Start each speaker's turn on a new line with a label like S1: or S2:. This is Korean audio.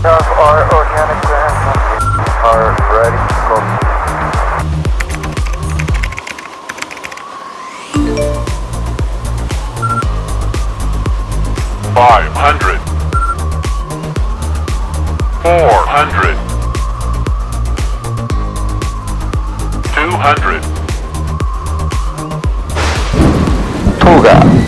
S1: Our organic grants are ready to go.
S2: 500, 400, 200.
S1: 투가